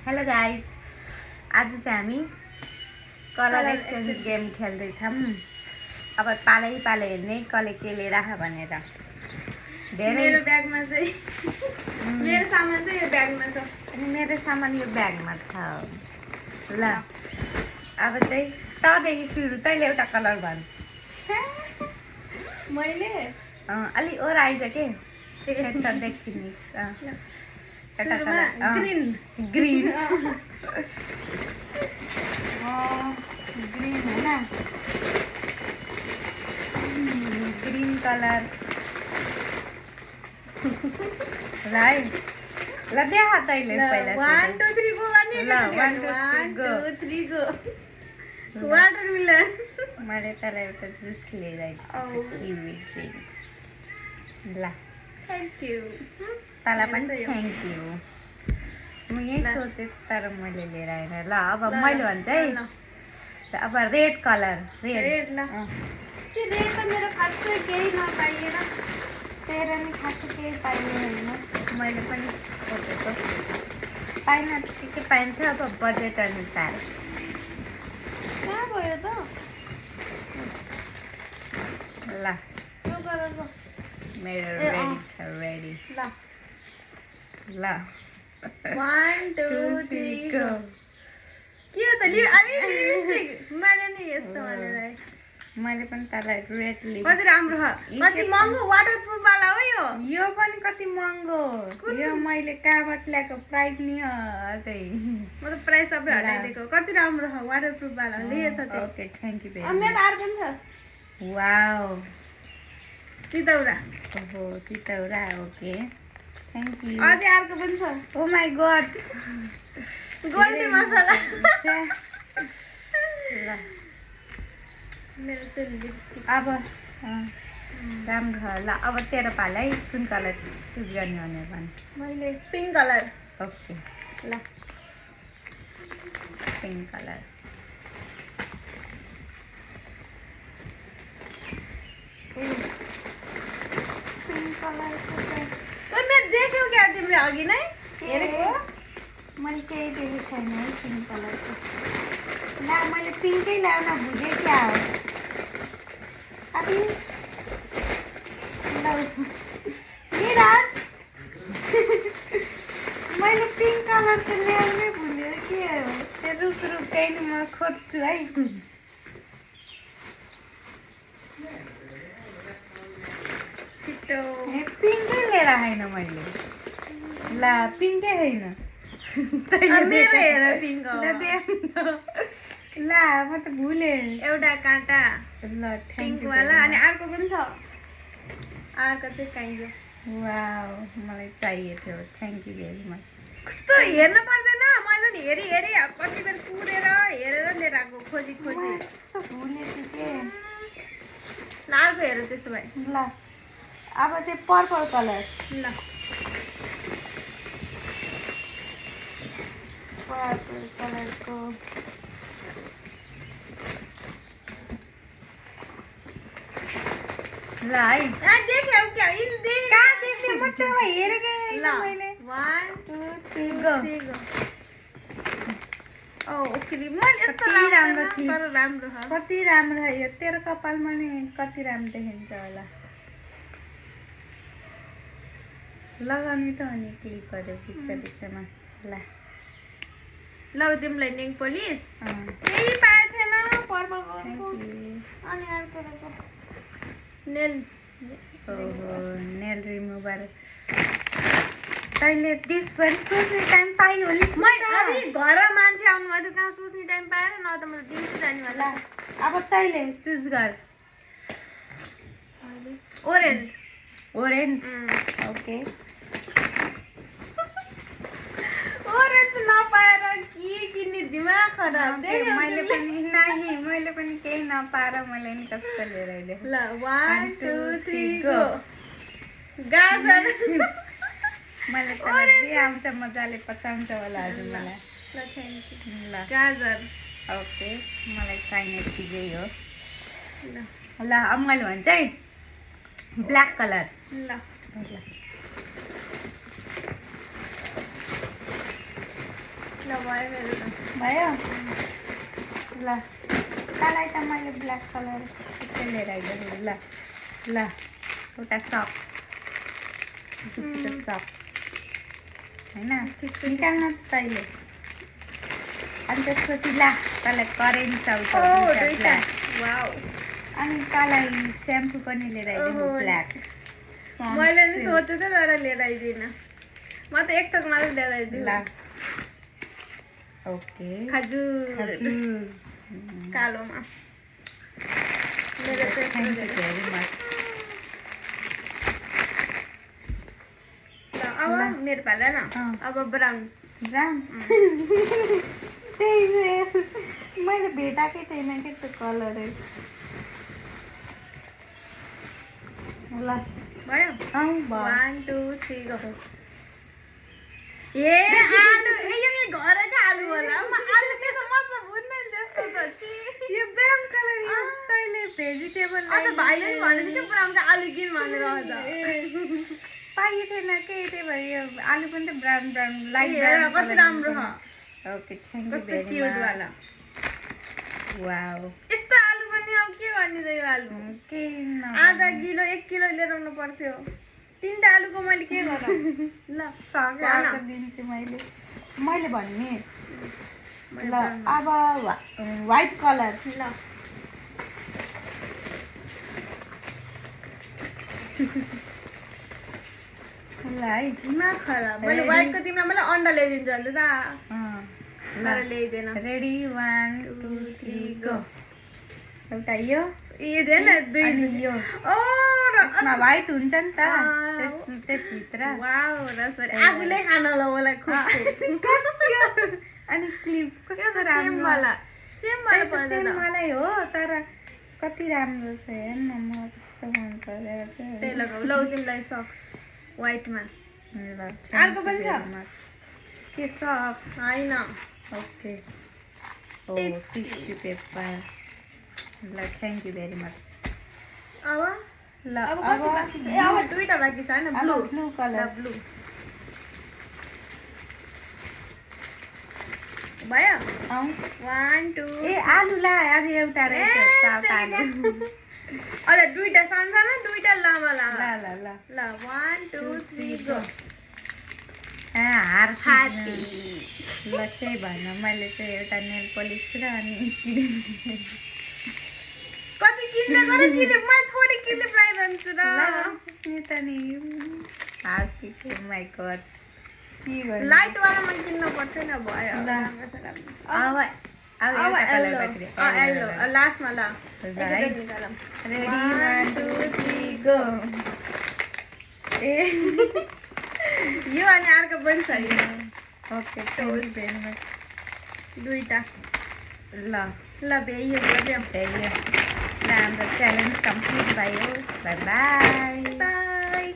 Hello guys, आज चाहिँ हामी कलर एक्सचेन्ज गेम खेल्दैछौँ। अब पालै पालै हेर्ने कसले के लिएर आयो भनेर। मेरो ब्यागमा चाहिँ मेरो सामान चाहिँ यो ब्यागमा छ अनि मेरो सामान यो ब्यागमा छ। ल अब चाहिँ तँदेखि सुरु, तैँले एउटा कलर भन्। मैले अलि ओर आइज के देखिनिस्। ग्रीन ग्रीन ग्रीन होइन, ग्रीन कलर। ल है, ल देखा तैँले पहिला। 1 2 3 गो गर्ने। ल 1 2 3 गो। वाटरमेलन। मैले तँलाई एउटा जुस लिएर आइदिएको छु, किवी ड्रिङ्क्स। ल थ्याङ्क यू। तँलाई पनि थ्याङ्क यू। म यही सोचेँ तर मैले लिएर आएन। ल अब मैले भन्छ है। अब रेड कलर। रेड ल। के रेड त मेरो खासै केही नपाइएन। तेरो नि खासै केही पाइने होइन। मैले पनि सोचेको पाइन, के पाइन्थ्यो अब बजेट अनुसार। कहाँ गयो त? ल यो कलरको मेरो रेडी छ, रेडी। ल ल 1 2 3 गो। के हो त लिपस्टिक? मैले नि यस्तो भनेर मैले पनि तँलाई रेड लिप। कति राम्रो छ, कति महँगो वाटरप्रुफ वाला हो यो। यो पनि कति महँगो। यो मैले कहाँबाट ल्याएको, प्राइस नि अझै। म त प्राइस सबै हटाइदिएको। कति राम्रो छ वाटरप्रुफ वाला लिएछ त्यो। ओके, थ्याङ्क यू भेरी अन्य मच। त अर्को पनि छ। वाउ, तितौरा। ओहो तितौरा। Okay, thank you. अझै अर्को पनि छ। Oh my god, Goldie masala. ल मेरो चाहिँ लिपस्टिक। अब राम्रो छ। ल अब तेरो पाला है, कुन कलर चुज गर्ने भनेर भन्। मैले पिङ्क कलर। ओके, ल पिङ्क कलर। पिङ्क कलरको चाहिँ मेरो देख्यौ क्या तिमीले अघि नै हेरेको? मैले केही देखेको छैन है पिङ्क कलरको। ला मैले पिङ्कै ल्याउन बुझेँ क्या हो। मैले पिङ्क कलरको ल्याउनै भुलेँ। के हो त्यो? रुख त्यही नि म खोज्छु है। छिटो। पिङ्कै लिएर आएन मैले। ला पिङ्कै होइन। मेरो हेर पिङ्क हो। ला म त भुलेँ। एउटा काँटा ल पिङ्क वाला अनि अर्को पनि छ। अर्को चाहिँ काइयो। वाउ, मलाई चाहिएको थियो। Thank you very much. कस्तो हेर्नु पर्दैन, मैले नि हेरी हेरी कति बेर कुरेर हेरेर लिएर आएको, खोजी खोजी। कस्तो भुलेँ के। अर्को हेर त्यसो भए। ल अब चाहिँ पर्पल कलर। ल पर्पल कलरको ल है। देख्यौ क्या? यिनी देखेँ। कहाँ देख्ने? म त्यसलाई हेरेकै ल होइन मैले। 1 2 3 गो। ओ ओके, मैले यस्तो कति राम्रो राम्रो थियो। तर राम्रो छ। कति राम्रो है यो। तेरो कपालमा नि कति राम्रो देखिन्छ होला। लगाउने त अनि क्लिक गर्यो बिचमा। ल ल तिमीलाई नेल पोलिस थ्याङ्क केही पाएको थिएन पर्पल कलरको। यू। अनि अर्को नेल। ओहो, नेल रिमुभर। तैँले त्यसभरि सोच्ने टाइम पाइयो होलिस्। अभी घर मान्छे आउनु भयो, कहाँ सोच्ने टाइम पाएर न त म त दिउँसो जाने वाला। अब तैँले चुज गर। ओरेन्ज। ओरेन्ज। ओके, ओरेन्ज नपाएर के किन्ने दिमाग खराब। मैले पनि केही नपाएर मैले नि कस्तो लिएर आइदिएँ। ल 1 2 3 गो। गाजर। मैले त जे आउँछ मजाले पचाउँछ होला हजुर मलाई। ल थ्याङ्क यू। ल गाजर। ओके, मलाई चाहिने चिजै हो। ल ल अब मैले भन्छ है, ब्ल्याक कलर। ल ल भयो मेरो त भयो ल तँलाई त मैले ब्ल्याक कलर ठिकै लिएर आइदिएको ल ल एउटा सक्स गुच्चीको सक्स होइन निकाल्न तैँले अनि त्यसपछि ला तँलाई करेन्ट चाउँछ ब्ल्याक वाउ अनि तँलाई स्याम्पू पनि लिएर आइदिएको ब्ल्याक मैले नि सोचेको थिएँ तर लिएर आइदिनँ म त एक थोक मात्रै लिएर आइदिएँ ल ओके खजुर कालोमा मेरो चाहिँ थ्याङ्क यू भेरी मच ल अब मेरो पाला न अब ब्राउन ब्राउन त्यही मैले भेटाएकै थिएन कि त्यो कलरै ल भयो भयो 1 2 3 गो ए आलु यो घरको आलु होला म आलु के त मतलब हुन्न नि त्यस्तो त छि यो ब्राउन कलर यो तैँले भेजिटेबल अन्त भाइले नि भनेको थियो ब्राउनको आलु किन भनेर अझ पाइएको थिएन के त्यही भएर यो आलु पनि त ब्राउन ब्राउन लाइट हेर कति राम्रो छ ओके थ्याङ्क यू कस्तो भेरी क्युट मच वाला वाउ यस्तो आलु पनि अब के भनिदिँदै यो आलु के आधा किलो 1 किलो लिएर आउनु पर्थ्यो 3टा आलुको मैले के गरौँ ल सकाएको दिन्छु मैले भन्ने ल अब व्हाइट कलर ल ल है नखराब मैले व्हाइटको तिमीलाई मैले अन्डा ल्याइदिन्छु अन्त त ल ल्याइदिएन रेडी 1 2 3 गो एउटा यो ए देन दुई अनि यो ओ यसमा व्हाइट हुन्छ नि त त्यसभित्र वाउ रसभरी आफूले खान ल मलाई खुब अनि क्लिप कस्तो सेम राम्रो वाला सेम वाला सेम मलाई हो तर कति राम्रो छ हेर्न म कस्तो मन पर्यो त्यही लगाऊ ल तिमीलाई सक्स व्हाइटमा ल अर्को पनि छ? के सक्स हैन ओके ओ टिस्यु पेपर ल थ्याङ्क यू भेरी मच अब ल अब कति बाँकी छ? ए अब दुईटा बाँकी छ हैन ब्लू ब्लू कलर ब्लू भयो 1 2 ए आलु ला आज एउटा रहेछ सात आलु अझ दुईटा सानसानो दुईटा लामा लामा ल ल ल ल 1 2 3 गो हार ह्यापी ल केही भएन मैले चाहिँ एउटा नेल पलिस र अनि कति किन्ने गरे किलिप म थोडी किलिप लगाइरहन्छु र नि त नि ह्यापी माई गॉड के गर्नु लाइट वालामा किन्न पर्थ्यो नि भयो ल। अब अब अब एउटा कलर येल्लो बाँकी येल्लो लास्टमा ल है निकालम रेडी 1 2 3 गो ए यो अनि अर्को पनि छ यो okay thank you very much दुईटा ल ल भ्याइयो गऱ्यो भयो हाम्रो च्यालेन्ज कम्प्लिट भयो बाई बाई बाई